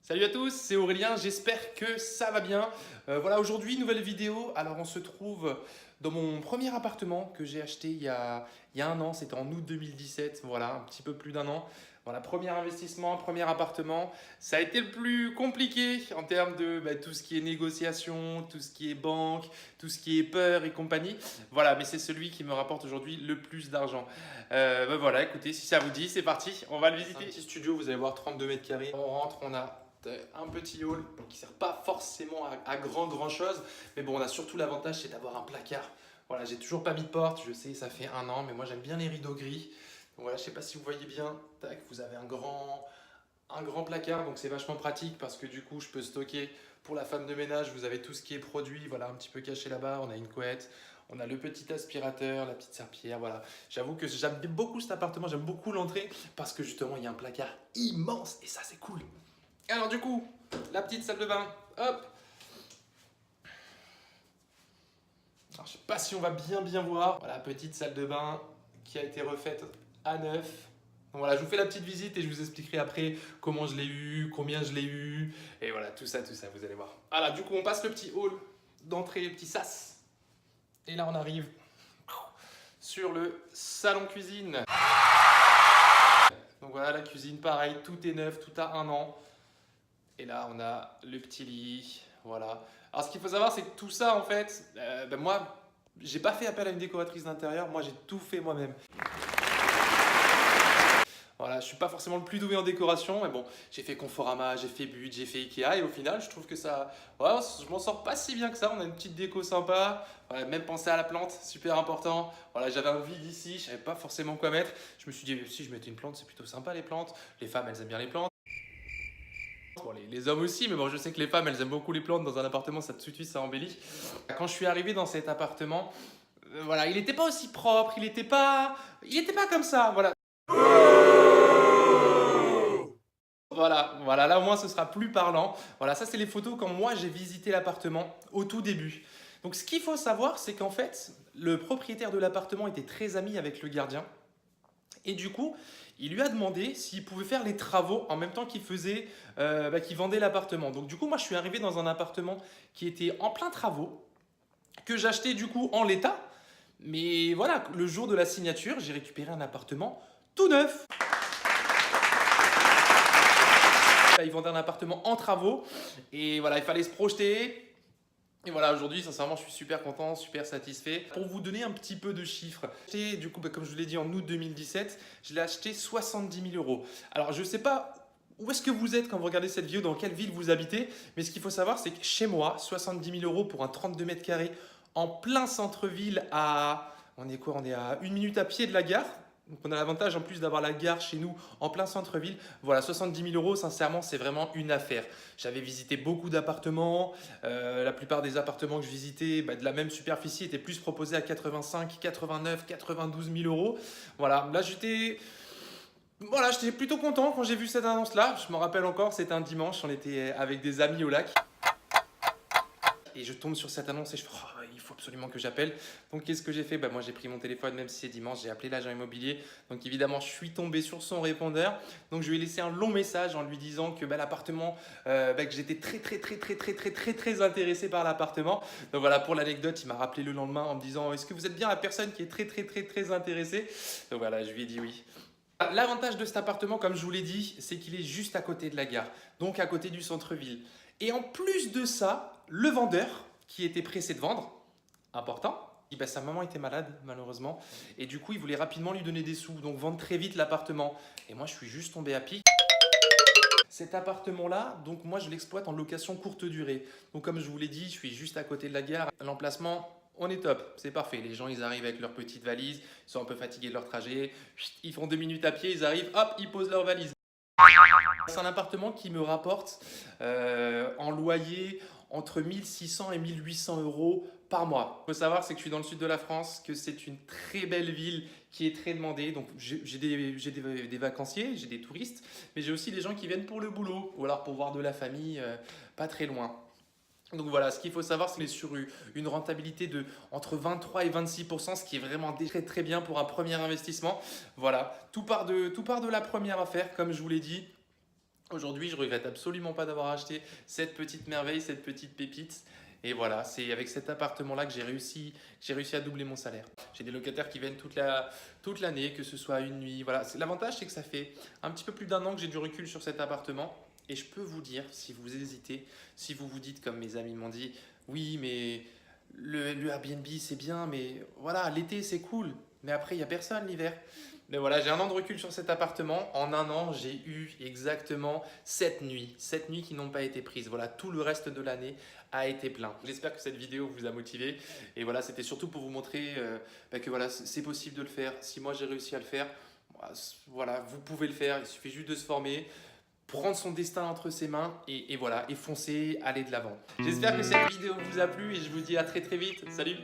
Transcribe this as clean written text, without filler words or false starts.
Salut à tous, c'est Aurélien, j'espère que ça va bien. Voilà, aujourd'hui, nouvelle vidéo. Alors, on se trouve dans mon premier appartement que j'ai acheté il y a un an, c'était en août 2017, voilà, un petit peu plus d'un an. Voilà, premier investissement, premier appartement. Ça a été le plus compliqué en termes de tout ce qui est négociation, tout ce qui est banque, tout ce qui est peur et compagnie. Voilà, mais c'est celui qui me rapporte aujourd'hui le plus d'argent. Voilà, écoutez, si ça vous dit, c'est parti, on va le visiter. Un petit studio, vous allez voir, 32 mètres carrés. On rentre, on a un petit hall qui ne sert pas forcément à grand chose, mais bon, on a surtout l'avantage, c'est d'avoir un placard. Voilà, j'ai toujours pas mis de porte, je sais, ça fait un an, mais moi j'aime bien les rideaux gris. Donc voilà, je sais pas si vous voyez bien, tac, vous avez un grand placard, donc c'est vachement pratique parce que du coup, je peux stocker pour la femme de ménage, vous avez tout ce qui est produit, voilà, un petit peu caché là-bas, on a une couette, on a le petit aspirateur, la petite serpillière, voilà. J'avoue que j'aime beaucoup cet appartement, j'aime beaucoup l'entrée parce que justement, il y a un placard immense et ça, c'est cool. Alors du coup, la petite salle de bain, hop. Alors, je sais pas si on va bien voir. Voilà, petite salle de bain qui a été refaite à neuf. Donc voilà, je vous fais la petite visite et je vous expliquerai après comment je l'ai eu, combien je l'ai eu. Et voilà, tout ça, vous allez voir. Voilà, du coup, on passe le petit hall d'entrée, le petit sas. Et là, on arrive sur le salon cuisine. Donc voilà, la cuisine, pareil, tout est neuf, tout a un an. Et là, on a le petit lit, voilà. Alors, ce qu'il faut savoir, c'est que tout ça, en fait, moi, j'ai pas fait appel à une décoratrice d'intérieur. Moi, j'ai tout fait moi-même. Voilà, je suis pas forcément le plus doué en décoration, mais bon, j'ai fait Conforama, j'ai fait But, j'ai fait Ikea, et au final, je trouve que ça, voilà, je m'en sors pas si bien que ça. On a une petite déco sympa, voilà, même penser à la plante, super important. Voilà, j'avais un vide ici, je savais pas forcément quoi mettre. Je me suis dit, si je mettais une plante, c'est plutôt sympa les plantes. Les femmes, elles aiment bien les plantes. Bon, les hommes aussi, mais bon, je sais que les femmes, elles aiment beaucoup les plantes. Dans un appartement, ça tout de suite, ça embellit. Quand je suis arrivé dans cet appartement, voilà, il n'était pas aussi propre, il était pas comme ça, voilà. Voilà, là au moins ce sera plus parlant. Voilà, ça c'est les photos quand moi j'ai visité l'appartement au tout début. Donc ce qu'il faut savoir, c'est qu'en fait, le propriétaire de l'appartement était très ami avec le gardien. Et du coup, il lui a demandé s'il pouvait faire les travaux en même temps qu'il vendait l'appartement. Donc du coup, moi je suis arrivé dans un appartement qui était en plein travaux, que j'achetais du coup en l'état. Mais voilà, le jour de la signature, j'ai récupéré un appartement tout neuf. Il vendait un appartement en travaux et voilà, il fallait se projeter. Et voilà, aujourd'hui, sincèrement, je suis super content, super satisfait. Pour vous donner un petit peu de chiffres, du coup, comme je vous l'ai dit, en août 2017, je l'ai acheté 70 000 euros. Alors, je ne sais pas où est-ce que vous êtes quand vous regardez cette vidéo, dans quelle ville vous habitez, mais ce qu'il faut savoir, c'est que chez moi, 70 000 euros pour un 32 mètres carrés en plein centre-ville on est quoi? On est à 1 minute à pied de la gare. Donc on a l'avantage en plus d'avoir la gare chez nous en plein centre-ville. Voilà, 70 000 euros, sincèrement, c'est vraiment une affaire. J'avais visité beaucoup d'appartements. La plupart des appartements que je visitais de la même superficie étaient plus proposés à 85, 89, 92 000 euros. Voilà, là j'étais plutôt content quand j'ai vu cette annonce-là. Je me rappelle encore, c'était un dimanche, on était avec des amis au lac. Et je tombe sur cette annonce et je fais oh, il faut absolument que j'appelle. Donc qu'est-ce que j'ai fait? Moi j'ai pris mon téléphone, même si c'est dimanche, j'ai appelé l'agent immobilier. Donc évidemment je suis tombé sur son répondeur. Donc je lui ai laissé un long message en lui disant que l'appartement, que j'étais très intéressé par l'appartement. Donc voilà, pour l'anecdote, il m'a rappelé le lendemain en me disant est-ce que vous êtes bien la personne qui est très intéressée? Donc voilà, je lui ai dit oui. L'avantage de cet appartement, comme je vous l'ai dit, c'est qu'il est juste à côté de la gare, donc à côté du centre-ville. Et en plus de ça, le vendeur qui était pressé de vendre, important, sa maman était malade malheureusement, et du coup il voulait rapidement lui donner des sous, donc vendre très vite l'appartement. Et moi je suis juste tombé à pic. Cet appartement-là, donc moi je l'exploite en location courte durée. Donc comme je vous l'ai dit, je suis juste à côté de la gare. L'emplacement, on est top, c'est parfait. Les gens, ils arrivent avec leurs petites valises, ils sont un peu fatigués de leur trajet. Ils font 2 minutes à pied, ils arrivent, hop, ils posent leurs valises. C'est un appartement qui me rapporte en loyer entre 1600 et 1800 euros par mois. Il faut savoir, c'est que je suis dans le sud de la France, que c'est une très belle ville qui est très demandée. Donc j'ai des vacanciers, j'ai des touristes, mais j'ai aussi des gens qui viennent pour le boulot ou alors pour voir de la famille pas très loin. Donc voilà, ce qu'il faut savoir, c'est qu'on est sur une rentabilité de entre 23 et 26%, ce qui est vraiment très bien pour un premier investissement. Voilà, tout part de la première affaire, comme je vous l'ai dit. Aujourd'hui, je regrette absolument pas d'avoir acheté cette petite merveille, cette petite pépite. Et voilà, c'est avec cet appartement-là que j'ai réussi à doubler mon salaire. J'ai des locataires qui viennent toute l'année, que ce soit une nuit. Voilà, l'avantage, c'est que ça fait un petit peu plus d'un an que j'ai du recul sur cet appartement. Et je peux vous dire, si vous hésitez, si vous vous dites, comme mes amis m'ont dit, oui, mais le Airbnb, c'est bien, mais voilà, l'été, c'est cool. Mais après, il n'y a personne l'hiver. Mais voilà, j'ai un an de recul sur cet appartement. En un an, j'ai eu exactement 7 nuits. 7 nuits qui n'ont pas été prises. Voilà, tout le reste de l'année a été plein. J'espère que cette vidéo vous a motivé. Et voilà, c'était surtout pour vous montrer que voilà, c'est possible de le faire. Si moi j'ai réussi à le faire, voilà, vous pouvez le faire. Il suffit juste de se former, prendre son destin entre ses mains et voilà, et foncer, aller de l'avant. J'espère que cette vidéo vous a plu et je vous dis à très très vite. Salut!